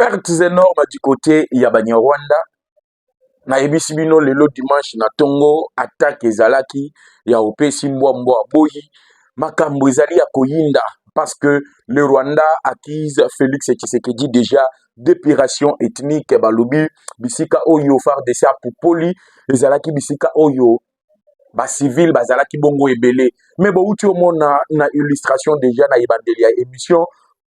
pertes énormes du côté ya Banyarwanda. Na ebisi bino lelo dimanche na tongo attaque ezalaki ya opesi mbwa boyi makambo ezali ya koyinda parce que le Rwanda accuse Félix Tshisekedi déjà d'épuration ethnique balobi bisika oyo FARDC apupoli ezalaki bisika oyo ba civil bazalaki bongo ebele mais bouti omona na illustration déjà na ebandeli ya émission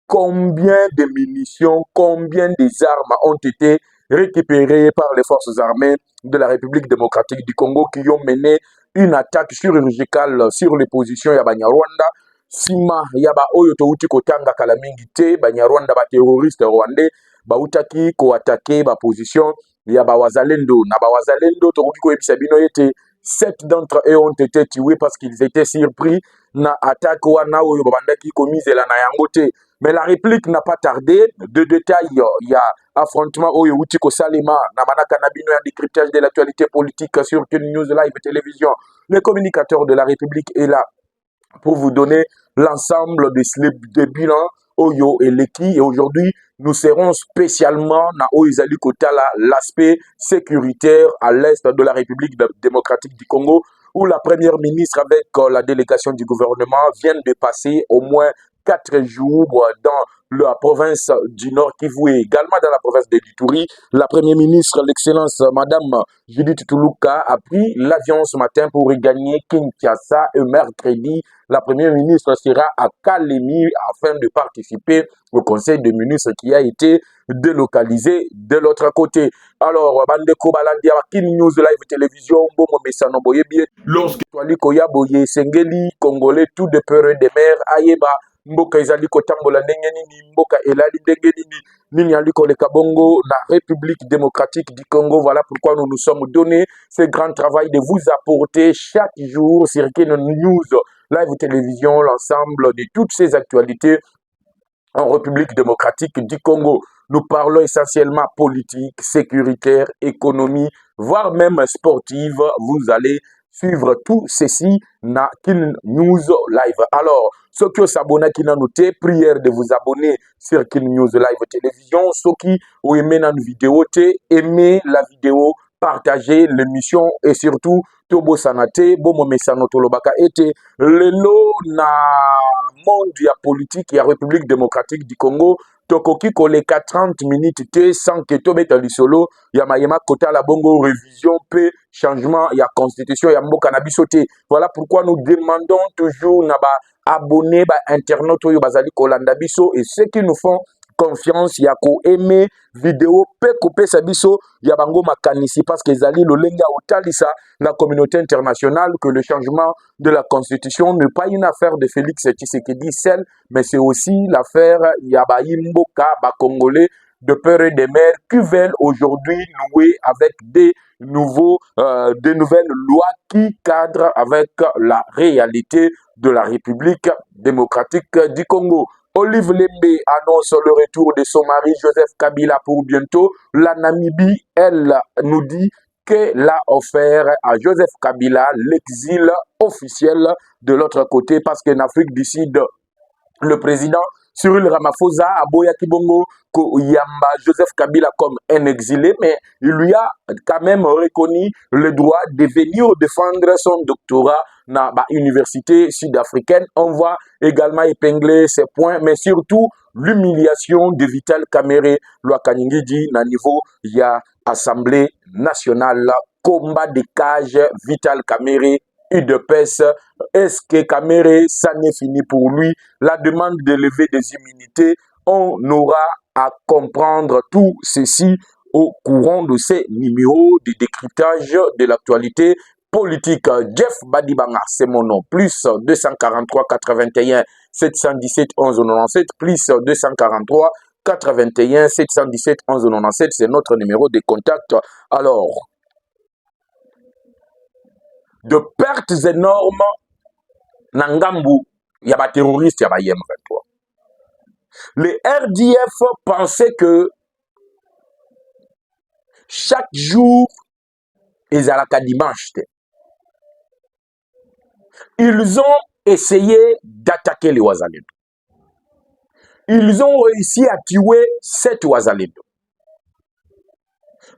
combien de munitions, combien des armes ont été récupérées par les forces armées de la République démocratique du Congo qui ont mené une attaque chirurgicale sur les positions ya Banyarwanda. Sima yaba oyo touti kotanga kala mingi te Banyarwanda ba terroriste rwandais bautaki ko attaquer ba position ya ba wazalendo na ba wazalendo tokoki ko ebisa bino ete 7 d'entre eux ont été tués parce qu'ils étaient surpris na attaque wana oyo babandaki komizela na yango te. Mais la réplique n'a pas tardé. De détails, il y a affrontement au Youtiko Salima, Namanaka Nabino, un décryptage de l'actualité politique sur Ken News Live Télévision. Le communicateur de la République est là pour vous donner l'ensemble des bilans Oyo et Leki. Et aujourd'hui, nous serons spécialement na Oizali Kotala, l'aspect sécuritaire à l'est de la République démocratique du Congo, où la première ministre avec la délégation du gouvernement vient de passer au moins 4 jours dans la province du Nord Kivu et également dans la province de Ituri. La première ministre, l'excellence Madame Judith Tuluka, a pris l'avion ce matin pour regagner Kinshasa et mercredi. La première ministre sera à Kalemi afin de participer au conseil des ministres qui a été délocalisé de l'autre côté. Alors, Bandeko Balandi, Kin News Live Télévision, Bomo Messano Boyebi, lorsque Toali Koya Boye Sengeli, Congolais, tout de peur et de mer, Ayeba, mboka ezali kotambola ndenge nini mboka elali ndenge nini nini aliko le kabongo la République démocratique du Congo. Voilà pourquoi nous nous sommes donné ce grand travail de vous apporter chaque jour sur Ken News Live Télévision l'ensemble de toutes ces actualités en République démocratique du Congo. Nous parlons essentiellement politique, sécuritaire, économie, voire même sportive. Vous allez suivre tout ceci na Kin News Live. Alors, ceux qui s'abonnent qui n'ont noté, prière de vous abonner sur Kin News Live Télévision. Ceux qui ont aimé notre vidéo, aimez la vidéo, partagez l'émission et surtout, Tobo Sanate, Bomo Mesano Tolobaka ete, lelo na monde ya politique ya République démocratique du Congo, tokoki koleka 30 minutes te sans que tobeta lisolo ya mayema kota la bongo révision pe changement ya constitution ya mboka na biso te. Voilà pourquoi nous demandons toujours na ba abonnés ba internautes oyo bazali kolanda biso et ceux qui nous font confiance ya ko aimer vidéo pe couper sa biso ya bango makanisi parce que ezali lolenga otalisa la communauté internationale que le changement de la constitution n'est pas une affaire de Félix Tshisekedi seul, mais c'est aussi l'affaire ya ba imboka ba congolais de peur et de mer qui veulent aujourd'hui nouer avec des nouvelles lois qui cadrent avec la réalité de la République démocratique du Congo. Olive Lembe annonce le retour de son mari Joseph Kabila pour bientôt. La Namibie, elle, nous dit qu'elle a offert à Joseph Kabila l'exil officiel de l'autre côté parce qu'en Afrique du Sud, le président Cyril Ramaphosa a Boyaki Bongo Yamba Joseph Kabila comme un exilé, mais il lui a quand même reconnu le droit de venir défendre son doctorat dans l'université sud-africaine. On va également épingler ces points, mais surtout l'humiliation de Vital Kamerhe. Le Kanyingi dit, na niveau, il y a Assemblée nationale, combat des cages, Vital Kamerhe. UDPS, est-ce que Kamerhe, ça n'est fini pour lui? La demande de lever des immunités, on aura à comprendre tout ceci au courant de ces numéros de décryptage de l'actualité politique. Jeff Badibanga, c'est mon nom, plus 243 81 717 11 97, plus 243 81 717 11 97, c'est notre numéro de contact. Alors, de pertes énormes na ngambu ya ba terroristes ya ba M23. Le RDF pensait que chaque jour ils allaient à dimanche. Ils ont essayé d'attaquer les Ouazalendo. Ils ont réussi à tuer 7 Ouazalendo.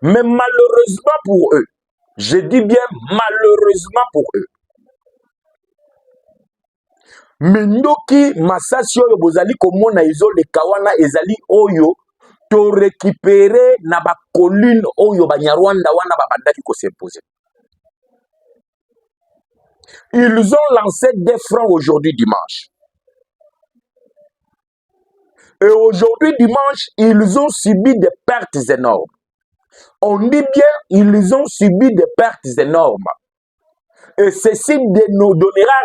Mais malheureusement pour eux, je dis bien malheureusement pour eux, mindoki masasi oyo bozali komona ezoleka wana ezali oyo to récupérer na ba colline oyo banyarwanda wana babandaki ko s'imposer. Ils ont lancé des fronts aujourd'hui dimanche. Et aujourd'hui dimanche, ils ont subi des pertes énormes. On dit bien, ils ont subi des pertes énormes. Et ceci nous donnera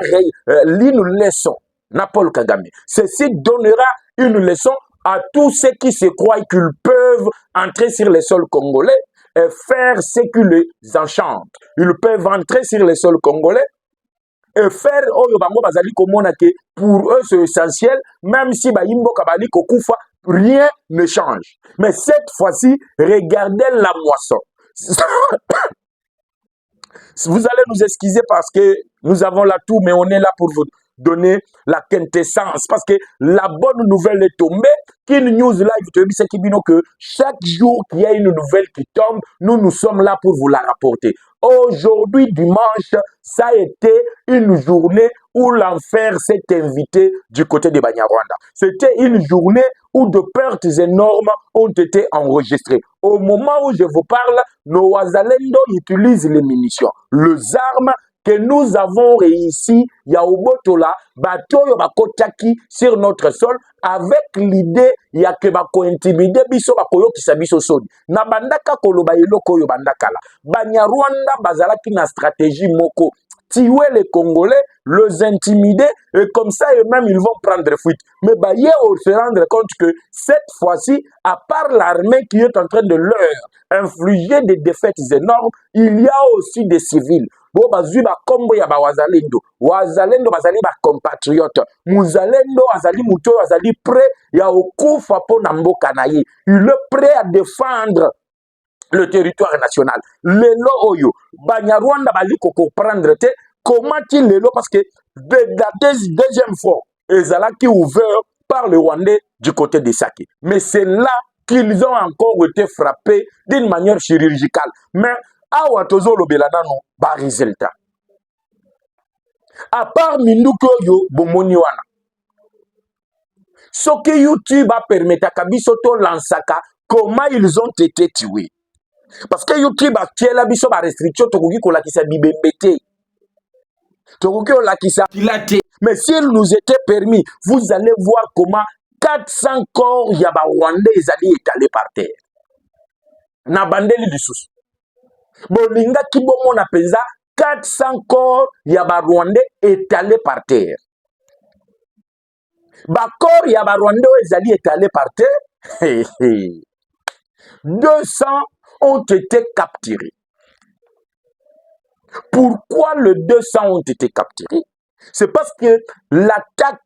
une leçon. Paul Kagame. Ceci donnera une leçon à tous ceux qui se croient qu'ils peuvent entrer sur le sol congolais et faire ce qui les enchante. Ils peuvent entrer sur le sol congolais et faire oyo bango bazali komona ke pour eux c'est essentiel, même si bayimbo kabali kokufa, rien ne change. Mais cette fois-ci, regardez la moisson. Vous allez nous excuser parce que nous avons la tour, mais on est là pour vous donner la quintessence. Parce que la bonne nouvelle est tombée. Qu'une news live te dit que chaque jour qu'il y a une nouvelle qui tombe, nous sommes là pour vous la rapporter. Aujourd'hui, dimanche, ça a été une journée où l'enfer s'est invité du côté de Banyarwanda. C'était une journée où de pertes énormes ont été enregistrées. Au moment où je vous parle, nos Wazalendo utilisent les munitions, les armes que nous avons réussi, Yaobotola, Batoyo Bakotaki sur notre sol, avec l'idée ya que bako intimider biso bakoyo kisa biso soni. Na bandaka koloba eloko yo bandakala. Banyarwanda bazalaki na stratégie moko. Tuer les Congolais, les intimider, et comme ça, eux-mêmes, ils vont prendre fuite. Mais Baye se rendre compte que cette fois-ci, à part l'armée qui est en train de leur infliger des défaites énormes, il y a aussi des civils. Bo bazui ba kombo ya ba wazalendo. Wazalendo bazali ba compatriote. Muzalendo azali muto azali prêt ya okufa po na mboka na ye. Il est prêt à défendre le territoire national. Lelo oyo, Banyarwanda bali ko comprendre te comment il lelo parce que la deuxième fois, ezalaki ouvert par le Rwandais du côté de Sake. Mais c'est là qu'ils ont encore été frappés d'une manière chirurgicale. Mais awa tozo lobela nano ba résultat. À part Minduko yo bomoni wana. Ce que YouTube a permis à Kabiso to lansaka comment ils ont été tués. Parce que YouTube a tué la biso ba restriction tokoki ko lakisa bibembete. Tokoki ko lakisa pilate. Mais s'il nous était permis, vous allez voir comment 400 corps ya ba Rwandais ezali étalés par terre. Na bandeli lisusu. Bolinga kibomo na penza 400 corps ya ba Rwandais étalés par terre. Ba corps ya ba Rwandais ezali étalés par terre. 200 ont été capturés. Pourquoi les 200 ont été capturés? C'est parce que l'attaque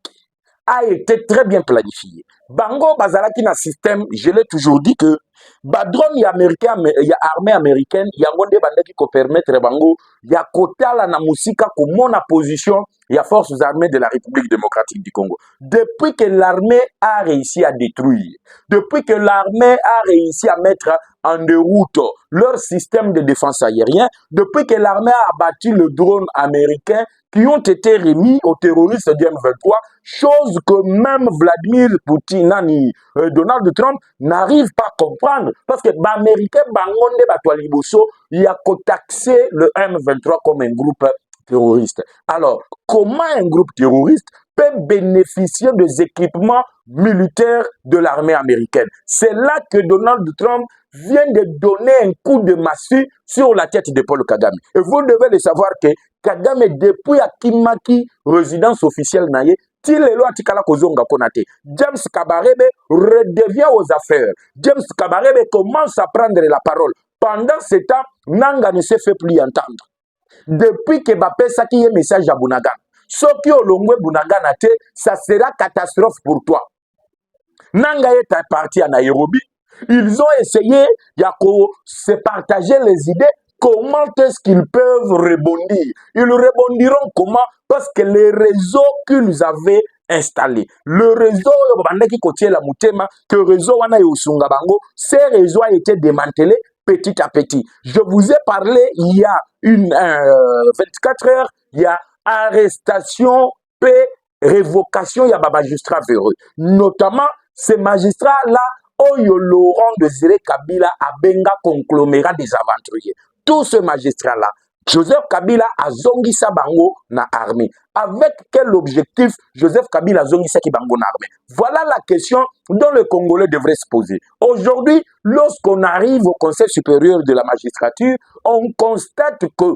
a été très bien planifiée. Bango bazalaki na système, je l'ai toujours dit que drone ya américain, ya armée américaine, ya ngonde bandaki ko permettre bango ya kotala na musika komona position ya forces armées de la République démocratique du Congo. Depuis que l'armée a réussi à détruire, depuis que l'armée a réussi à mettre en déroute leur système de défense aérien, depuis que l'armée a abattu le drone américain qui ont été remis aux terroristes du M23, chose que même Vladimir Poutine, Donald Trump n'arrivent pas à comprendre. Parce que les Américains, il a taxé le M23 comme un groupe terroriste. Alors, comment un groupe terroriste peut bénéficier des équipements militaires de l'armée américaine? C'est là que Donald Trump vient de donner un coup de massue sur la tête de Paul Kagame. Et vous devez le savoir que Kagame, depuis Akimaki, résidence officielle naye, Tilelo Atikala Kozonga Konate, James Kabarebe redevient aux affaires. James Kabarebe commence à prendre la parole. Pendant ce temps, Nanga ne se fait plus entendre. Depuis que Mbappé Saki y message à Bunagan, ce qui est au Bunagan, ça sera catastrophe pour toi. Nanga est parti à Nairobi. Ils ont essayé de se partager les idées. Comment est-ce qu'ils peuvent rebondir? Ils rebondiront comment? Parce que les réseaux qu'ils avaient installés, le réseau qui côté la Mutema, que le réseau wana yosunga bango, ces réseaux a été démantelé petit à petit. Je vous ai parlé il y a 24 heures, il y a arrestation et révocation, il y a des magistrats véreux. Notamment, ces magistrats-là, Oyo Laurent Désiré Kabila a benga conglomérat des aventuriers. Tous ces magistrats-là, Joseph Kabila a zongisa bango na armée. Avec quel objectif Joseph Kabila a zongisa ki bango na armée? Voilà la question dont le Congolais devrait se poser. Aujourd'hui, lorsqu'on arrive au Conseil supérieur de la magistrature, on constate que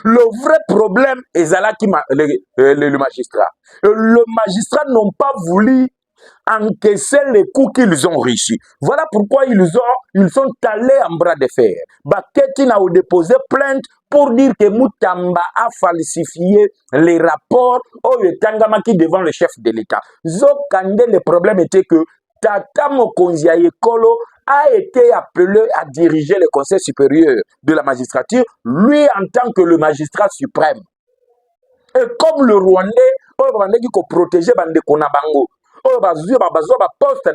le vrai problème est là qui le magistrat. Le magistrat n'ont pas voulu encaisser les coups qu'ils ont reçus. Voilà pourquoi ils sont allés en bras de fer. Baketi a déposé plainte pour dire que Moutamba a falsifié les rapports au Tangamaki devant le chef de l'État. Zokande, le problème était que Tata Mokonzi Ekolo a été appelé à diriger le Conseil supérieur de la magistrature, lui en tant que le magistrat suprême. Et comme le Rwandais qui protège Bande Konabango, on va poste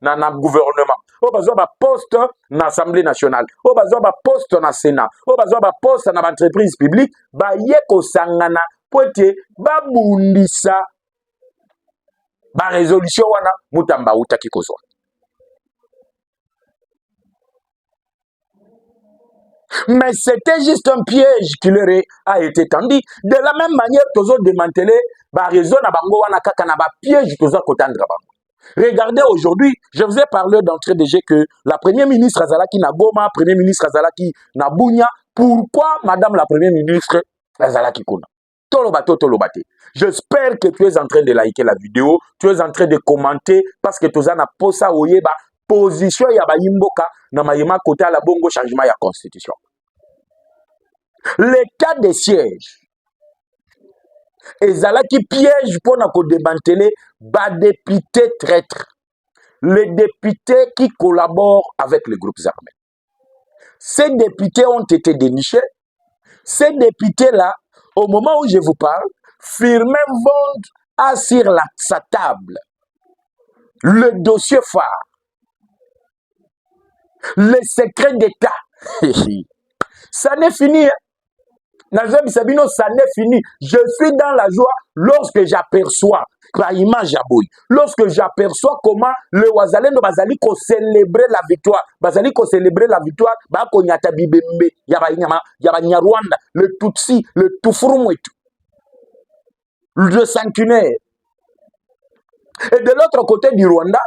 na gouvernement, on va poste na Assemblée nationale, on va poste na Sénat, on va poste na entreprise publique, ba yeko sangana pote ba bundisa ba résolution wana Moutamba utaki kozwa. Mais c'était juste un piège qui leur a été tendu. De la même manière, tous ont démantelé, raison na bango wana kaka na ba piège tous ont kotandra bango. Regardez aujourd'hui, je vous ai parlé d'entrée de jeu que la première ministre Azalaki na Goma, premier ministre Azalaki na Bunya. Pourquoi madame la première ministre Azalaki kuna? Tolobate. J'espère que tu es en train de liker la vidéo, tu es en train de commenter parce que tous en a posa oyeba position ya ba yimboka na mayema côté à la bongo changement ya constitution. L'état de siège ezalaki piège pour na démanteler ba député traître, les députés qui collaborent avec les groupes armés. Ces députés ont été dénichés. Ces députés-là, au moment où je vous parle, firmaient vont sur sa table le dossier phare, le secret d'État. Ça n'est fini. Nazem Sabino, ça n'est fini. Je suis dans la joie lorsque j'aperçois la image à Boy. Lorsque j'aperçois comment le Wazalendo Bazali ko célébrer la victoire. Bazali ko célébrer la victoire. Ba ko nyata bibembe. Yaba Nyarwanda. Le Tutsi. Le Tufurumwe. Le Sankunaire. Et de l'autre côté du Rwanda,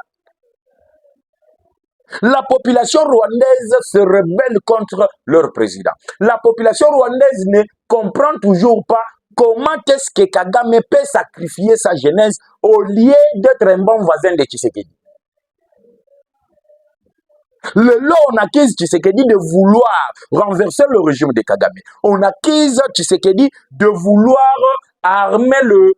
la population rwandaise se rebelle contre leur président. La population rwandaise ne comprend toujours pas comment est-ce que Kagame peut sacrifier sa jeunesse au lieu d'être un bon voisin de Tshisekedi. On accuse Tshisekedi de vouloir renverser le régime de Kagame. On accuse Tshisekedi de vouloir armer le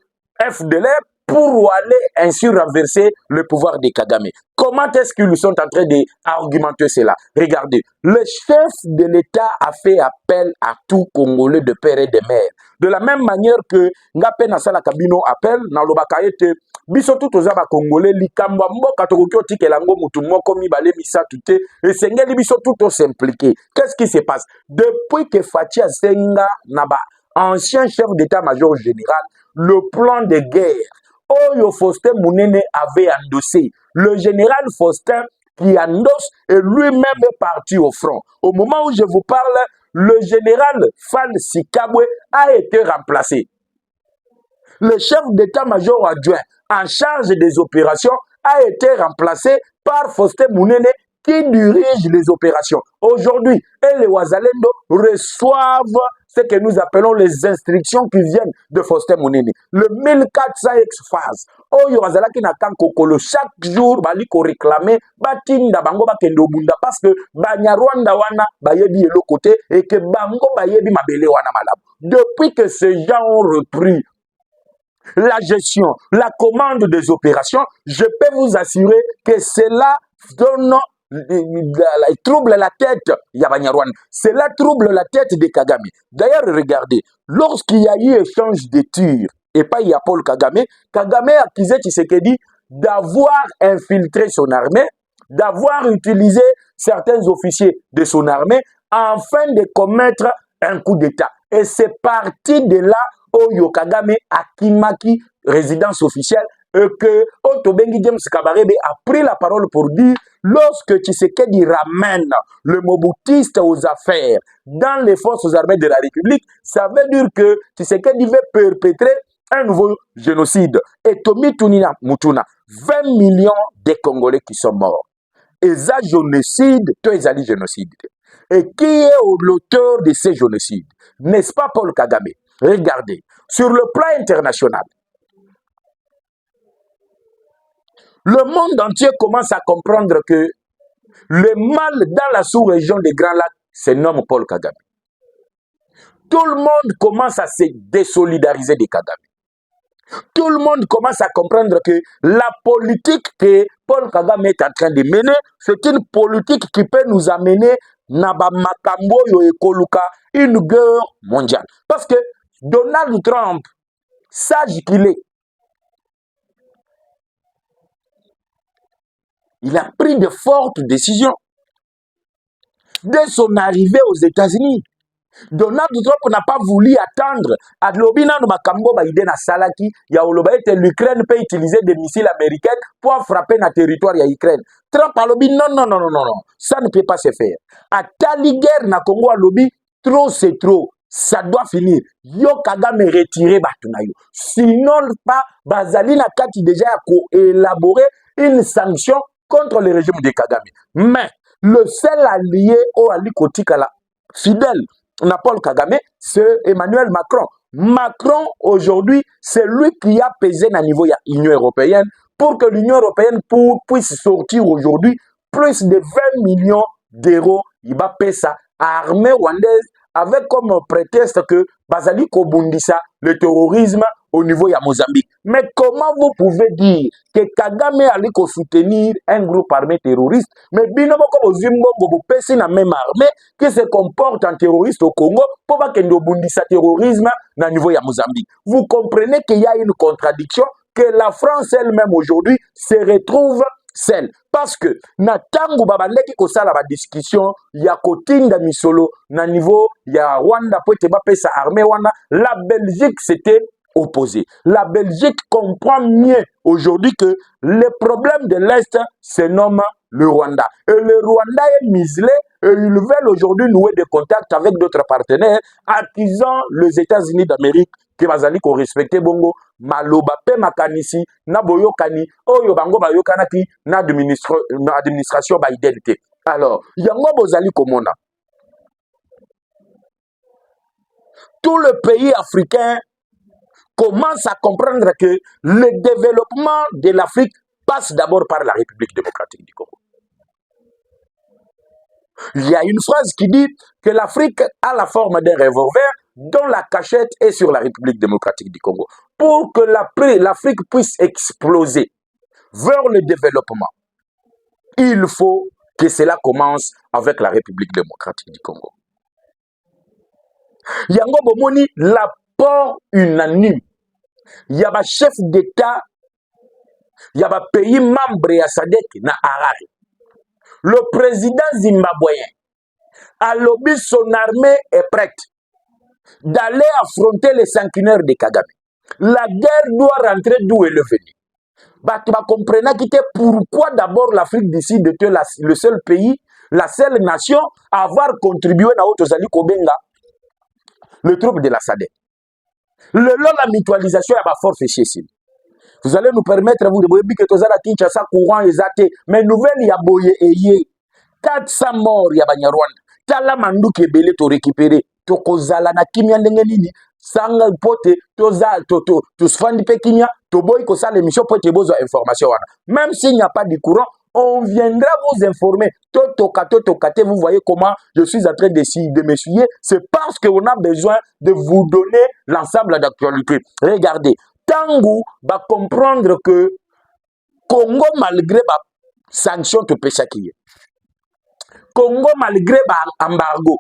FDLR pour aller ainsi renverser le pouvoir de Kagame. Comment est-ce qu'ils sont en train d'argumenter cela? Regardez, le chef de l'État a fait appel à tout Congolais de père et de mère. De la même manière que Ngape Nasala Kabino appelle, dans le Bakayete, biso tout aux aba Congolais, likamba mboka tokoki otikelango mutu moko mibale misatu te, et sengeli biso tout s'impliquer. Qu'est-ce qui se passe? Depuis que Fatia Senga Naba, ancien chef d'état-major général, le plan de guerre, Oyo Faustin Mounene avait endossé. Le général Faustin qui endosse et lui-même est parti au front. Au moment où je vous parle, le général Fall Sikabwe a été remplacé. Le chef d'état-major adjoint en charge des opérations a été remplacé par Faustin Mounene qui dirige les opérations. Aujourd'hui, les Wazalendo reçoivent ce que nous appelons les instructions qui viennent de Faustin Mounene. Le 1400 ex-phase. Oyo Wazalaki na kankokolo chaque jour bali ko réclamer batinda bango bakendo bunda parce que Banyarwanda wana bayebi yelo côté et que bango bayebi mabele wana malabu. Depuis que ces gens ont repris la gestion, la commande des opérations, je peux vous assurer que cela donne trouble la tête Yabanyarwan. Cela trouble la tête de Kagame. D'ailleurs, regardez, lorsqu'il y a eu échange de tirs, et pas il y a Paul Kagame, Kagame a accusé Tshisekedi d'avoir infiltré son armée, d'avoir utilisé certains officiers de son armée afin de commettre un coup d'État. Et c'est parti de là où Kagame Akimaki, résidence officielle, et que Otobengi James Kabarebe a pris la parole pour dire lorsque Tshisekedi ramène le Mobutiste aux affaires dans les forces armées de la République, ça veut dire que Tshisekedi veut perpétrer un nouveau génocide. Et Tomi Tunina Mutuna, 20 millions de Congolais qui sont morts. Et ça, génocide, toi, ils génocide. Et qui est l'auteur de ces génocides? N'est-ce pas Paul Kagame? Regardez, sur le plan international, le monde entier commence à comprendre que le mal dans la sous-région des Grands Lacs se nomme Paul Kagame. Tout le monde commence à se désolidariser de Kagame. Tout le monde commence à comprendre que la politique que Paul Kagame est en train de mener, c'est une politique qui peut nous amener Naba Makambo yo ekoluka, une guerre mondiale. Parce que Donald Trump, sage qu'il est, il a pris de fortes décisions. Dès son arrivée aux États-Unis, Donald Trump n'a pas voulu attendre. Adlobina no makambo Biden a salaki ya olobaete l'Ukraine peut utiliser des missiles américains pour frapper na territoire ya Ukraine. Trump a lobby non, ça ne peut pas se faire. A tali guerre na Congo a lobby trop c'est trop. Ça doit finir. Yo Kagame retirer batunayo. Sinon pas bazali na kati déjà élaborer une sanction contre le régime de Kagame. Mais le seul allié au Ali Kotikala fidèle na Paul Kagame, c'est Emmanuel Macron. Macron, aujourd'hui, c'est lui qui a pesé à niveau de l'Union européenne pour que l'Union européenne puisse sortir aujourd'hui plus de 20 millions d'euros. Il va payer ça à l'armée rwandaise avec comme prétexte que Bazali Kobundisa, le terrorisme au niveau de Mozambique. Mais comment vous pouvez dire que Kagame allait soutenir un groupe armé terroriste, mais Binobo Zimbo pèse la même armée qui se comporte en terroriste au Congo pour pas qu'il y terrorisme au niveau de Mozambique? Vous comprenez qu'il y a une contradiction, que la France elle-même aujourd'hui se retrouve seule. Parce que na tangu babaleki kosala ba discussion ya kotinda misolo na niveau ya Rwanda pour te bapesa armée wana, la Belgique s'était opposée. La Belgique comprend mieux aujourd'hui que le problème de l'Est se nomme le Rwanda. Et le Rwanda est muselé et ils veulent aujourd'hui nouer des contacts avec d'autres partenaires, accusant les États-Unis d'Amérique que bazali ko respecter bongo maloba pe makanisi na boyokani oyo bango bayokanaki na administration Biden te. Alors, yango bozali komona. Tout le pays africain commence à comprendre que le développement de l'Afrique passe d'abord par la République démocratique du Congo. Il y a une phrase qui dit que l'Afrique a la forme d'un revolver dont la cachette est sur la République démocratique du Congo. Pour que l'Afrique puisse exploser vers le développement, il faut que cela commence avec la République démocratique du Congo. Yango bomoni l'apport unanime. Il y a un chef d'État, il y a un pays membre à SADC na Harare. Le président zimbabwéen a lobby, son armée est prête d'aller affronter les sanguinaires de Kagame. La guerre doit rentrer d'où elle est venue. Tu vas comprendre pourquoi d'abord l'Afrique décide d'être le seul pays, la seule nation à avoir contribué à Otozali Kobenga, le troupe de la SADC. La mutualisation est force chez ici. Vous allez nous permettre, vous, de vous dire que tout ça, Kinshasa, courant, exacté. Mais nouvelle, il y a boye et 400 morts, il y a Banyarwanda. Tala mandu qui est belé, to récupéré. To kozala na kimia ndengenini. Sanga pote, to sfandi pe kimia. To boy ko sa l'émission pour te besoin information. Même s'il n'y a pas de courant, on viendra vous informer. Toto, vous voyez comment je suis en train de m'essuyer. C'est parce qu'on a besoin de vous donner l'ensemble d'actualité. Regardez. Tangu va comprendre que Congo malgré la sanction de Peshakiye, Congo malgré l'embargo,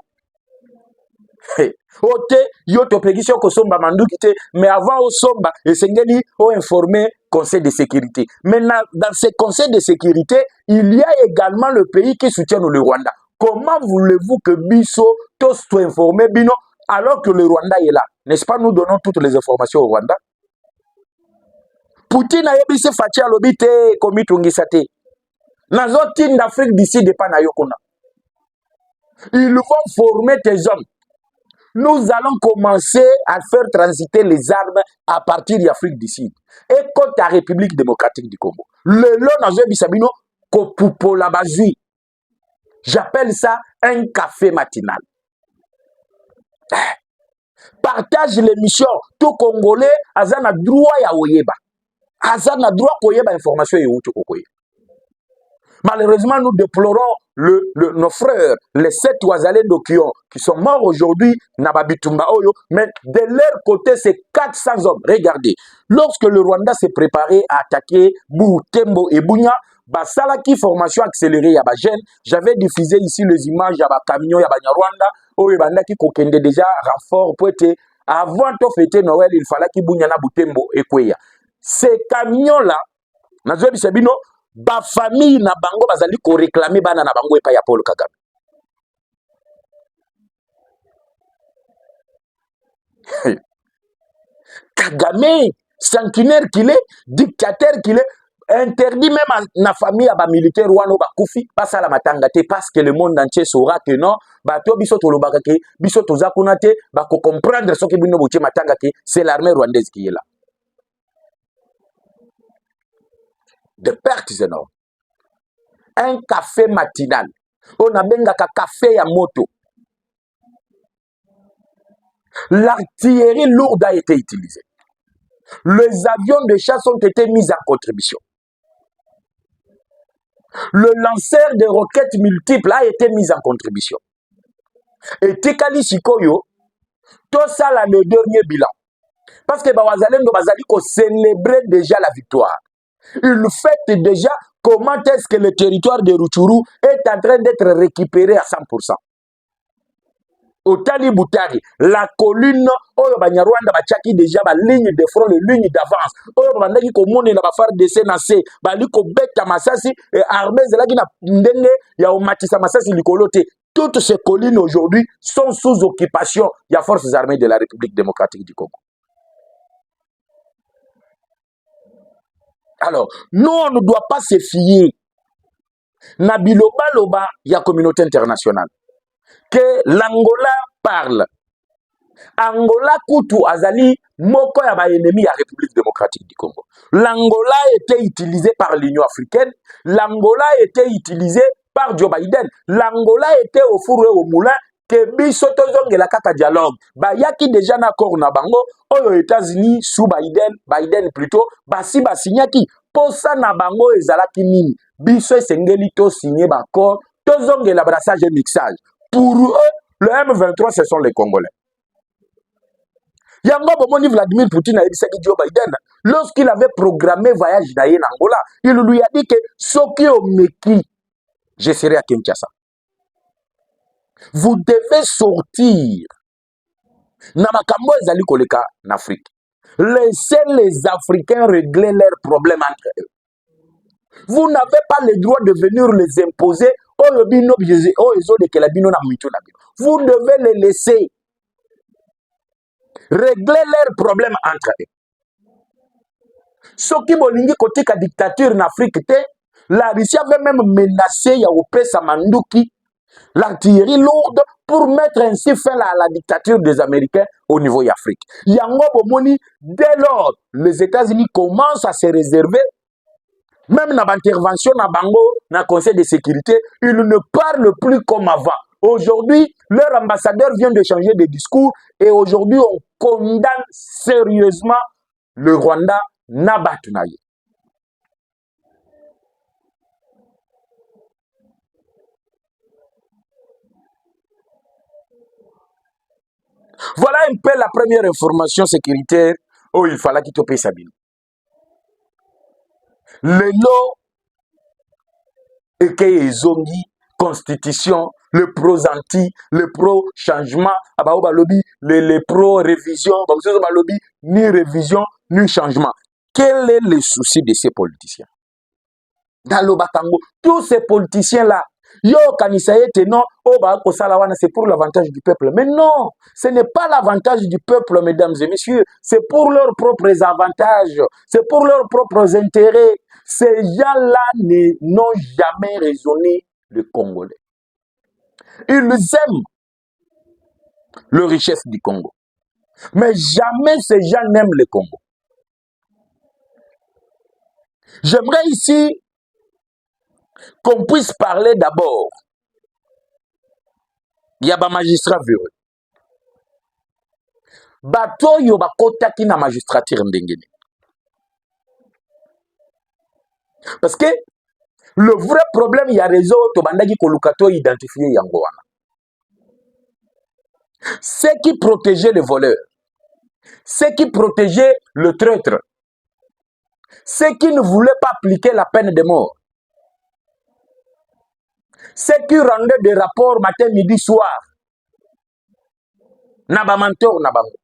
ote yo to pétition ko somba manduki te, mais avant au somba et sengeli o informer Conseil de sécurité. Mais dans ces conseils de sécurité, il y a également le pays qui soutient le Rwanda. Comment voulez-vous que Bisso tous soit informé, Bino, alors que le Rwanda est là? N'est-ce pas, nous donnons toutes les informations au Rwanda? Poutine a yebisi Fachi alobi te komi tungisa te. Nazotine d'Afrique d'ici de Panayokona. Ils vont former tes hommes. Nous allons commencer à faire transiter les armes à partir de l'Afrique du Sud. Et contre la République démocratique du Congo. Le long dans Bisabino, Kopupo la bazui. J'appelle ça un café matinal. Partage l'émission. Tout Congolais, Azana droit ya oyeba. Azana droit koyeba information et outu kokoye. Malheureusement, nous déplorons nos frères, les 7 Ouazalendo qui sont morts aujourd'hui, Nababitumba Oyo, mais de leur côté, c'est 400 hommes. Regardez, lorsque le Rwanda s'est préparé à attaquer Boutembo et Bunya, Basalaki formation accélérée, il y a j'avais diffusé ici les images, il y a camion, il y a Rwanda, Oyo Banda qui kokende déjà renfort pour être avant de fêter Noël, il fallait qu'il Bunya na Boutembo et Kweya. Ces camions-là, Nazobi Sabino, ba famille na bango bazali ko réclamer bana na bango epa ya Paul Kagame. Kagame, sanguinaire qu'il est, dictateur qu'il est, interdit même à na famille à ba militaire wano ba kufi basa la matanga te parce que le monde entier saura que non ba to biso to lobaka ke biso to zakuna te ba ko comprendre ce que bino botie matanga ke c'est l'armée rwandaise qui est là. De pertes énormes. Un café matinal. On a benga ka café ya moto. L'artillerie lourde a été utilisée. Les avions de chasse ont été mis en contribution. Le lanceur de roquettes multiples a été mis en contribution. Et Tekali Sikoyo, tout ça là le dernier bilan. Parce que Bawazalendo Bazali ko célébrer déjà la victoire. Il fait déjà comment est-ce que le territoire de Rutshuru est en train d'être récupéré à 100%. Au Tali Boutari, la colline, Oyo Banyarwanda Bachaki déjà la ligne de front, la ligne d'avance. Oyo Bandaki Komone la Bafar de Sénacé, Baliko Beta Massasi, et Armez Lagina Ndenge, ya Matissa Massasi Likolote. Toutes ces collines aujourd'hui sont sous occupation. Il y a forces armées de la République démocratique du Congo. Alors, nous, on ne doit pas se fier. Nabiloba Loba, il y a communauté internationale. Que l'Angola parle. Angola Koutou Azali, Moko ya ba ennemi à République démocratique du Congo. L'Angola était utilisé par l'Union africaine. L'Angola était utilisé par Joe Biden. L'Angola était au four et au moulin. Que biso tozongela kaka dialogue ba yaki déjà na accord na bango aux États-Unis sous Biden plutôt basi basinyaki posa na bango ezalaki nini biso esengeli to signer ba accord tozongela brassage et mixage pour eux le M23 ce sont les Congolais. Yango bomoni Vladimir Poutine a dit Joe Biden lorsqu'il avait programmé voyage d'ailleurs en Angola il lui a dit que soki omeki je serai à Kinshasa. Vous devez sortir. Namakambo ezali koleka en Afrique. Laissez les Africains régler leurs problèmes entre eux. Vous n'avez pas le droit de venir les imposer. Vous devez les laisser régler leurs problèmes entre eux. Ce qui bolingi côté la dictature en Afrique, la Russie avait même menacé Yaoupé Samanduki l'artillerie lourde pour mettre ainsi fin à la dictature des Américains au niveau d'Afrique. Yango Bomoni, dès lors, les États-Unis commencent à se réserver, même dans l'intervention dans Bango, dans le Conseil de sécurité, ils ne parlent plus comme avant. Aujourd'hui, leur ambassadeur vient de changer de discours et aujourd'hui, on condamne sérieusement le Rwanda Nabatunaye. Voilà un peu la première information sécuritaire où il fallait qu'il te paye Sabine. Le lot et que zongi constitution, le pro-anti, le pro-changement, les pro-révision, ni révision, ni changement. Quel est le souci de ces politiciens? Dans le Batango, tous ces politiciens-là, yo kanisayete non, oh bah c'est pour l'avantage du peuple. Mais non, ce n'est pas l'avantage du peuple, mesdames et messieurs. C'est pour leurs propres avantages, c'est pour leurs propres intérêts. Ces gens-là n'ont jamais raisonné le Congolais. Ils aiment la richesse du Congo. Mais jamais ces gens n'aiment le Congo. J'aimerais ici qu'on puisse parler d'abord. Il y a des magistrats véreux. Bato yo bakota ki na magistrature ndengene. Parce que le vrai problème, il y a réseau to bandaki kolukato identifier yango wana. Ceux qui protégeaient les voleurs, ceux qui protégeaient le traître, ceux qui ne voulaient pas appliquer la peine de mort, ceux qui rendaient des rapports matin, midi, soir, naba mentor nabango.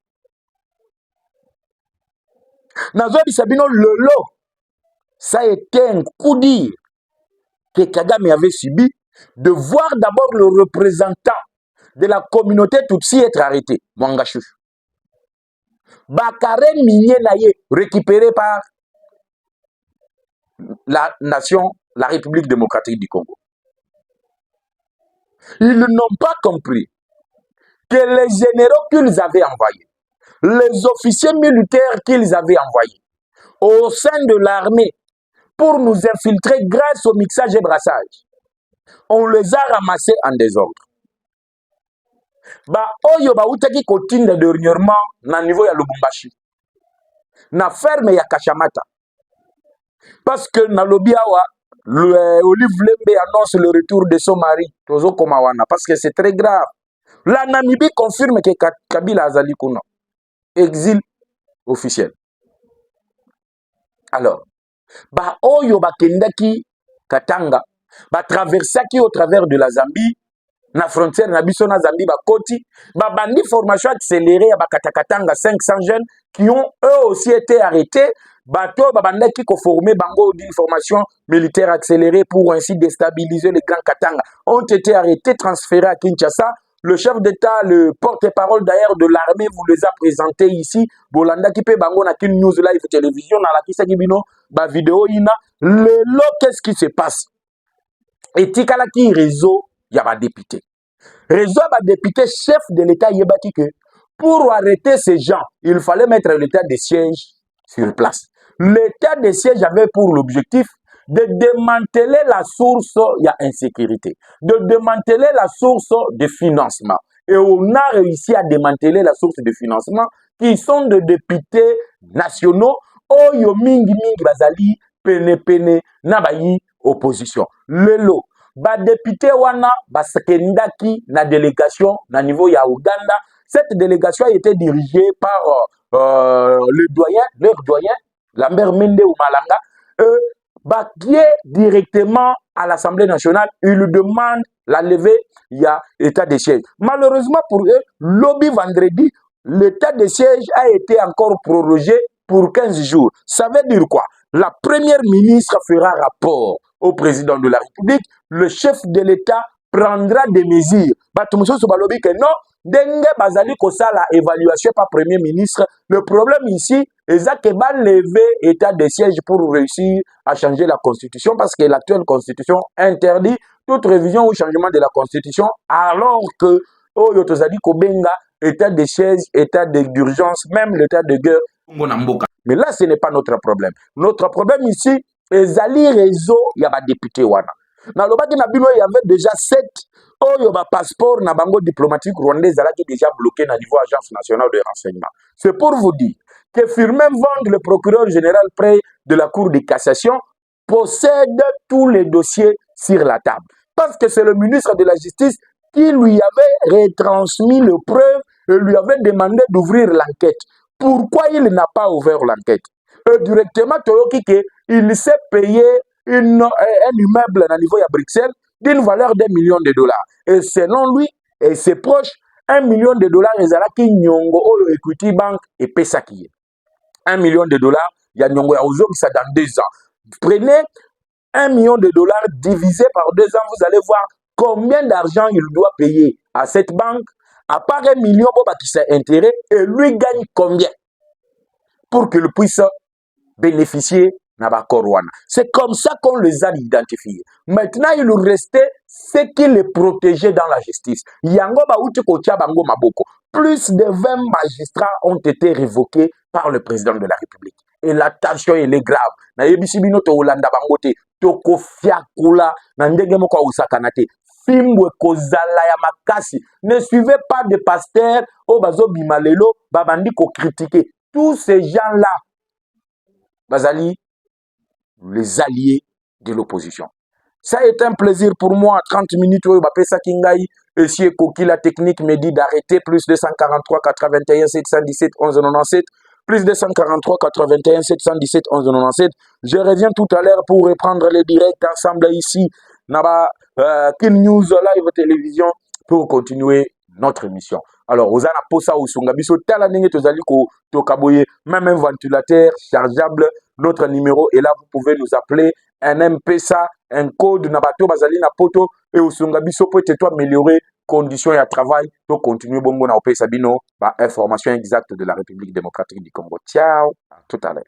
Nazobi Sabino Lolo, ça a été un coup dur que Kagame avait subi de voir d'abord le représentant de la communauté Tutsi être arrêté, Mwangashu. Bakare Minier Naye, récupéré par la nation, la République démocratique du Congo. Ils n'ont pas compris que les généraux qu'ils avaient envoyés, les officiers militaires qu'ils avaient envoyés au sein de l'armée pour nous infiltrer grâce au mixage et brassage, on les a ramassés en désordre. Ba oyo ba utaki kotinda dernièrement na niveau ya Lubumbashi, na ferme ya Kachamata, parce que na lobiawa Olive Lembe annonce le retour de son mari Tozo Komawana, parce que c'est très grave. La Namibie confirme que Kabila Azali Kuno, exil officiel. Alors, ba oyo ba kendaki Katanga, ba traversaki au travers de la Zambie, na frontière na biso na Zambie ba koti, ba bandi formation accélérée ba Katakatanga 500 jeunes qui ont eux aussi été arrêtés. Bato ba bandaki ko former bango d'une formation militaire accélérée pour ainsi déstabiliser les grands Katanga ont été arrêtés, transférés à Kinshasa. Le chef d'État, le porte-parole d'ailleurs de l'armée, vous les a présentés ici. Bolanda qui peut bango na kin news live télévision na la kisa kibino ba vidéo ina. Le lot qu'est-ce qui se passe? Et tikala ki réseau y a ba député. Réseau ba député chef de l'État yebaki que pour arrêter ces gens, il fallait mettre l'état de siège sur place. L'état de siège avait pour l'objectif de démanteler la source, il y a insécurité, de démanteler la source de financement. Et on a réussi à démanteler la source de financement qui sont de députés nationaux, oyo mingi mingi bazali, pene pene, nabayi opposition. Lelo, ba député wana, basakendaki na délégation, na niveau ya Ouganda. Cette délégation a été dirigée par leur doyen, Lambert Mende ou Malanga, qui est directement à l'Assemblée nationale. Il lui demande la levée, il y a état de siège. Malheureusement pour eux, lobby vendredi, l'état de siège a été encore prorogé pour 15 jours. Ça veut dire quoi? La première ministre fera rapport au président de la République, le chef de l'État prendra des mesures. Non, Denge Bazali Kosala évaluation par premier ministre. Le problème ici, c'est qu'il va lever état de siège pour réussir à changer la constitution parce que l'actuelle constitution interdit toute révision ou changement de la constitution alors que Yotozadi Kobenga, état de siège, état d'urgence, même l'état de guerre. Mais là, ce n'est pas notre problème. Notre problème ici, Ezali réseau, il y a des députés wana. Dans le bâtiment, il y avait déjà 7 passeport na bango diplomatique rwandais qui déjà bloqué na niveau agence nationale de renseignement. C'est pour vous dire que Firmin Vang, le procureur général près de la Cour de cassation, possède tous les dossiers sur la table. Parce que c'est le ministre de la Justice qui lui avait retransmis les preuves et lui avait demandé d'ouvrir l'enquête. Pourquoi il n'a pas ouvert l'enquête? Directement, il s'est payé un immeuble à niveau à Bruxelles d'une valeur d'1 million de dollars. Et selon lui et ses proches, 1 million de dollars, ils ont qui nyongo equity bank et pesaki. 1 million de dollars, ya nyongo ya ozongisa dans 2 ans. Prenez 1 million de dollars divisé par 2 ans, vous allez voir combien d'argent il doit payer à cette banque. À part 1 million qui s'est intérêt, et lui gagne combien pour qu'il puisse bénéficier na Korwana. C'est comme ça qu'on les a identifiés. Maintenant, il nous restait ce qui les protégeait dans la justice. Yango bauti kotia bango maboko. Plus de 20 magistrats ont été révoqués par le président de la République. Et la tension elle est grave. Na yebisi bino to Olanda bangote toko fiakula na ndenge moko usakanate. Fimbwe kozala ya makasi. Ne suivez pas de pasteurs au bazo bimalelo babandi ko critiquer. Tous ces gens-là bazali les alliés de l'opposition. Ça a été un plaisir pour moi. 30 minutes, Pesa Kingai, Essier Koki, la technique me dit d'arrêter. Plus 243 81 717 11 97. Plus 243 81 717 11 97. Je reviens tout à l'heure pour reprendre les directs ensemble ici. Naba Kin News Live Télévision pour continuer notre émission. Alors, aux Posa ou Sungabiso, Talaninge Tozali ko Tokaboye, même un ventilateur chargeable. Notre numéro est là, vous pouvez nous appeler. Un MPSA, un code, Nabato Bazali Napoto, et au Sungabiso peut être améliorer conditions et travail pour continuer bon à Opé Sabino, information exacte de la République démocratique du Congo. Ciao, à tout à l'heure.